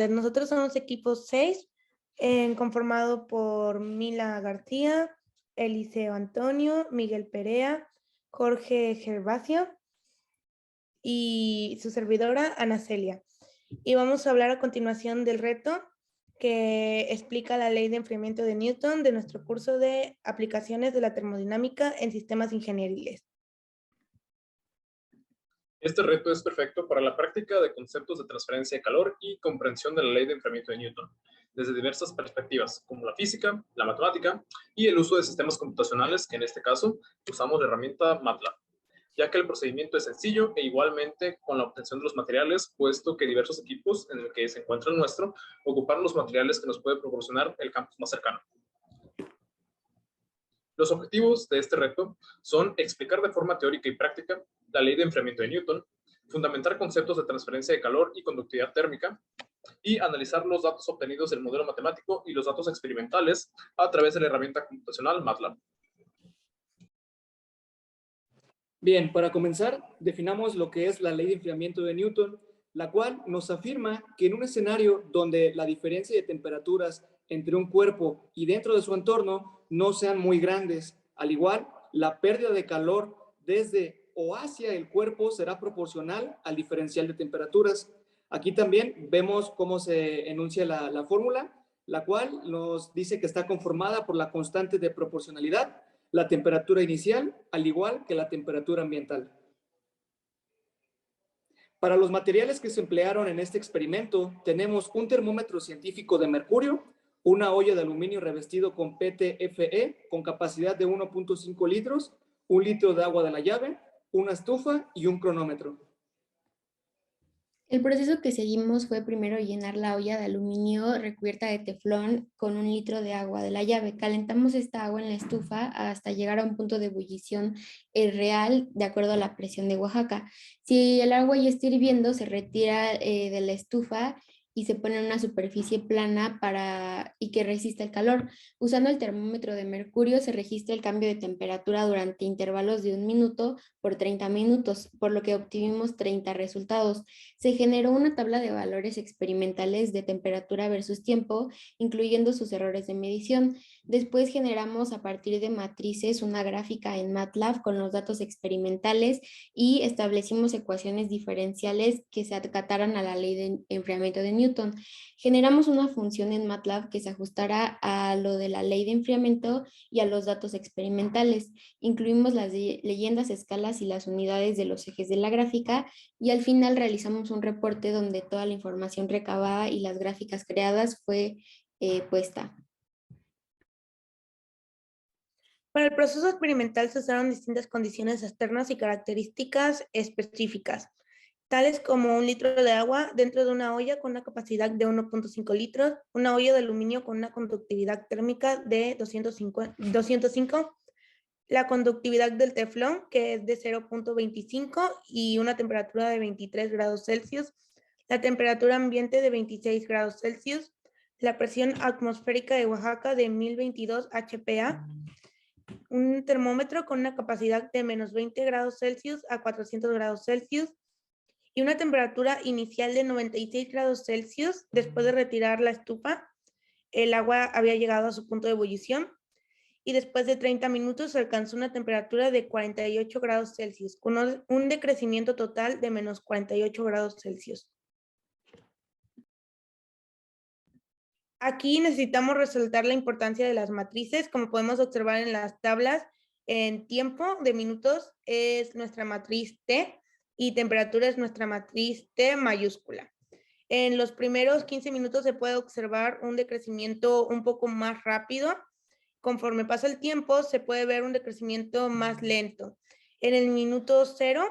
Nosotros somos equipo 6, conformado por Mila García, Eliseo Antonio, Miguel Perea, Jorge Gervasio y su servidora Ana Celia. Y vamos a hablar a continuación del reto que explica la ley de enfriamiento de Newton de nuestro curso de aplicaciones de la termodinámica en sistemas ingenieriles. Este reto es perfecto para la práctica de conceptos de transferencia de calor y comprensión de la ley de enfriamiento de Newton, desde diversas perspectivas, como la física, la matemática y el uso de sistemas computacionales, que en este caso usamos la herramienta MATLAB, ya que el procedimiento es sencillo e igualmente con la obtención de los materiales, puesto que diversos equipos en el que se encuentra el nuestro ocuparon los materiales que nos puede proporcionar el campus más cercano. Los objetivos de este reto son explicar de forma teórica y práctica la ley de enfriamiento de Newton, fundamentar conceptos de transferencia de calor y conductividad térmica, y analizar los datos obtenidos del modelo matemático y los datos experimentales a través de la herramienta computacional MATLAB. Bien, para comenzar, definamos lo que es la ley de enfriamiento de Newton, la cual nos afirma que en un escenario donde la diferencia de temperaturas entre un cuerpo y dentro de su entorno no sean muy grandes, al igual, la pérdida de calor desde o hacia el cuerpo será proporcional al diferencial de temperaturas. Aquí también vemos cómo se enuncia la fórmula, la cual nos dice que está conformada por la constante de proporcionalidad, la temperatura inicial, al igual que la temperatura ambiental. Para los materiales que se emplearon en este experimento, tenemos un termómetro científico de mercurio, una olla de aluminio revestido con PTFE con capacidad de 1.5 litros, 1 litro de agua de la llave, una estufa y un cronómetro. El proceso que seguimos fue primero llenar la olla de aluminio recubierta de teflón con 1 litro de agua de la llave. Calentamos esta agua en la estufa hasta llegar a un punto de ebullición real de acuerdo a la presión de Oaxaca. Si el agua ya está hirviendo, se retira de la estufa y se pone en una superficie plana y que resista el calor. Usando el termómetro de mercurio se registra el cambio de temperatura durante intervalos de 1 minuto por 30 minutos, por lo que obtuvimos 30 resultados. Se generó una tabla de valores experimentales de temperatura versus tiempo, incluyendo sus errores de medición. Después generamos a partir de matrices una gráfica en MATLAB con los datos experimentales y establecimos ecuaciones diferenciales que se acataran a la ley de enfriamiento de Newton. Generamos una función en MATLAB que se ajustara a lo de la ley de enfriamiento y a los datos experimentales. Incluimos las leyendas, escalas y las unidades de los ejes de la gráfica y al final realizamos un reporte donde toda la información recabada y las gráficas creadas fue puesta. Para el proceso experimental se usaron distintas condiciones externas y características específicas, tales como 1 litro de agua dentro de una olla con una capacidad de 1.5 litros, una olla de aluminio con una conductividad térmica de 205, la conductividad del teflón, que es de 0.25 y una temperatura de 23 grados Celsius, la temperatura ambiente de 26 grados Celsius, la presión atmosférica de Oaxaca de 1022 HPA, un termómetro con una capacidad de menos 20 grados Celsius a 400 grados Celsius y una temperatura inicial de 96 grados Celsius. Después de retirar la estufa, el agua había llegado a su punto de ebullición y después de 30 minutos alcanzó una temperatura de 48 grados Celsius, con un decrecimiento total de menos 48 grados Celsius. Aquí necesitamos resaltar la importancia de las matrices. Como podemos observar en las tablas, en tiempo de minutos es nuestra matriz T y temperatura es nuestra matriz T mayúscula. En los primeros 15 minutos se puede observar un decrecimiento un poco más rápido. Conforme pasa el tiempo, se puede ver un decrecimiento más lento. En el minuto 0,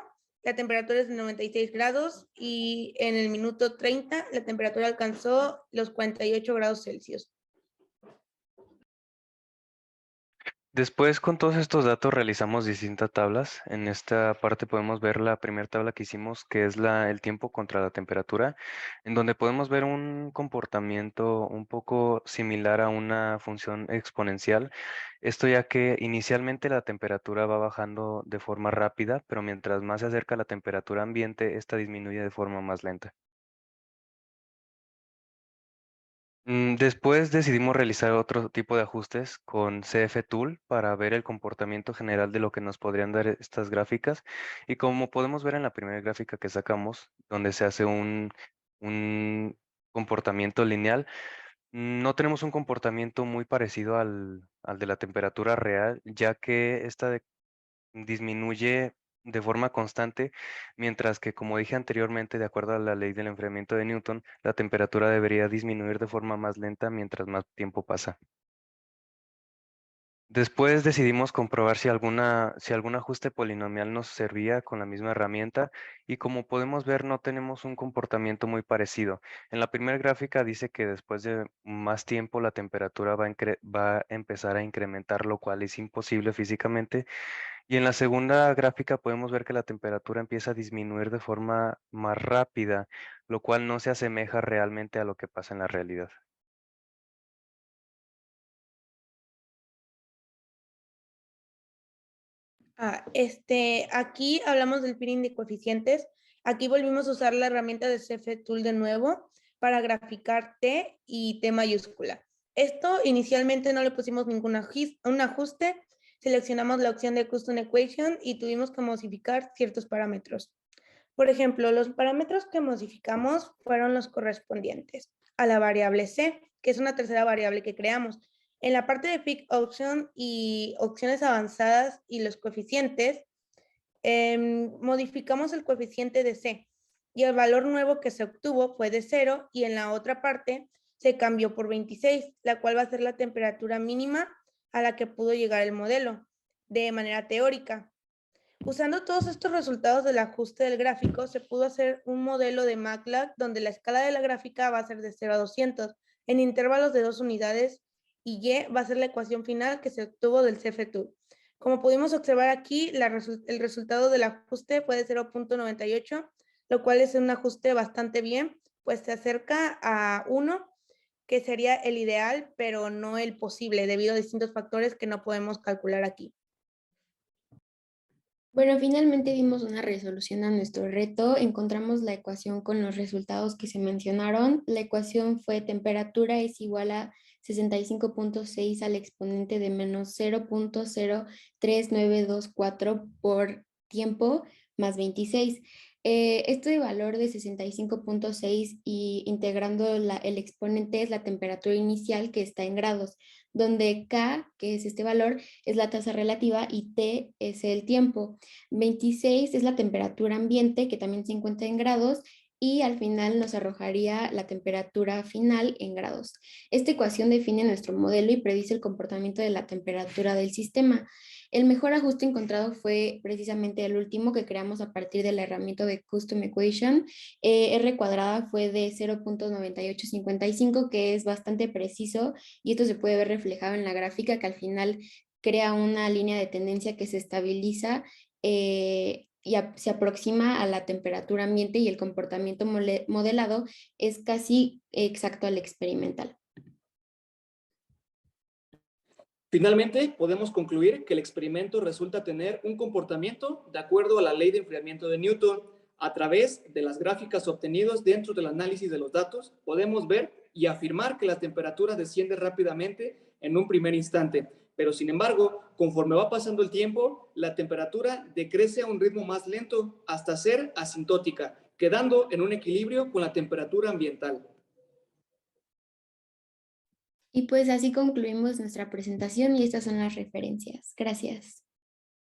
la temperatura es de 96 grados y en el minuto 30, la temperatura alcanzó los 48 grados Celsius. Después, con todos estos datos, realizamos distintas tablas. En esta parte podemos ver la primera tabla que hicimos, que es el tiempo contra la temperatura, en donde podemos ver un comportamiento un poco similar a una función exponencial. Esto ya que inicialmente la temperatura va bajando de forma rápida, pero mientras más se acerca a la temperatura ambiente, esta disminuye de forma más lenta. Después decidimos realizar otro tipo de ajustes con CF Tool para ver el comportamiento general de lo que nos podrían dar estas gráficas. Y como podemos ver en la primera gráfica que sacamos, donde se hace un comportamiento lineal, no tenemos un comportamiento muy parecido al de la temperatura real, ya que esta disminuye de forma constante, mientras que, como dije anteriormente, de acuerdo a la ley del enfriamiento de Newton, la temperatura debería disminuir de forma más lenta mientras más tiempo pasa. Después decidimos comprobar si algún ajuste polinomial nos servía con la misma herramienta y como podemos ver no tenemos un comportamiento muy parecido. En la primera gráfica dice que después de más tiempo la temperatura va a empezar a incrementar, lo cual es imposible físicamente. Y en la segunda gráfica podemos ver que la temperatura empieza a disminuir de forma más rápida, lo cual no se asemeja realmente a lo que pasa en la realidad. Aquí hablamos del pinning de coeficientes. Aquí volvimos a usar la herramienta de CF Tool de nuevo para graficar T y T mayúscula. Esto inicialmente no le pusimos ningún ajuste. Seleccionamos la opción de Custom Equation y tuvimos que modificar ciertos parámetros. Por ejemplo, los parámetros que modificamos fueron los correspondientes a la variable C, que es una tercera variable que creamos. En la parte de Pick Option y opciones avanzadas y los coeficientes, modificamos el coeficiente de C y el valor nuevo que se obtuvo fue de 0 y en la otra parte se cambió por 26, la cual va a ser la temperatura mínima a la que pudo llegar el modelo de manera teórica. Usando todos estos resultados del ajuste del gráfico, se pudo hacer un modelo de MATLAB donde la escala de la gráfica va a ser de 0 a 200 en intervalos de 2 unidades y Y va a ser la ecuación final que se obtuvo del CFTool. Como pudimos observar aquí, el resultado del ajuste fue de 0.98, lo cual es un ajuste bastante bien, pues se acerca a 1, que sería el ideal, pero no el posible, debido a distintos factores que no podemos calcular aquí. Bueno, finalmente dimos una resolución a nuestro reto. Encontramos la ecuación con los resultados que se mencionaron. La ecuación fue temperatura es igual a 65.6 al exponente de menos 0.03924 por tiempo más 26. Este valor de 65.6 y integrando el exponente es la temperatura inicial que está en grados, donde K, que es este valor, es la tasa relativa y T es el tiempo. 26 es la temperatura ambiente, que también se encuentra en grados, y al final nos arrojaría la temperatura final en grados. Esta ecuación define nuestro modelo y predice el comportamiento de la temperatura del sistema. El mejor ajuste encontrado fue precisamente el último que creamos a partir de la herramienta de Custom Equation. R cuadrada fue de 0.9855, que es bastante preciso, y esto se puede ver reflejado en la gráfica que al final crea una línea de tendencia que se estabiliza se aproxima a la temperatura ambiente, y el comportamiento modelado es casi exacto al experimental. Finalmente, podemos concluir que el experimento resulta tener un comportamiento de acuerdo a la ley de enfriamiento de Newton. A través de las gráficas obtenidas dentro del análisis de los datos, podemos ver y afirmar que la temperatura desciende rápidamente en un primer instante, pero sin embargo, conforme va pasando el tiempo, la temperatura decrece a un ritmo más lento hasta ser asintótica, quedando en un equilibrio con la temperatura ambiental. Y pues así concluimos nuestra presentación y estas son las referencias. Gracias.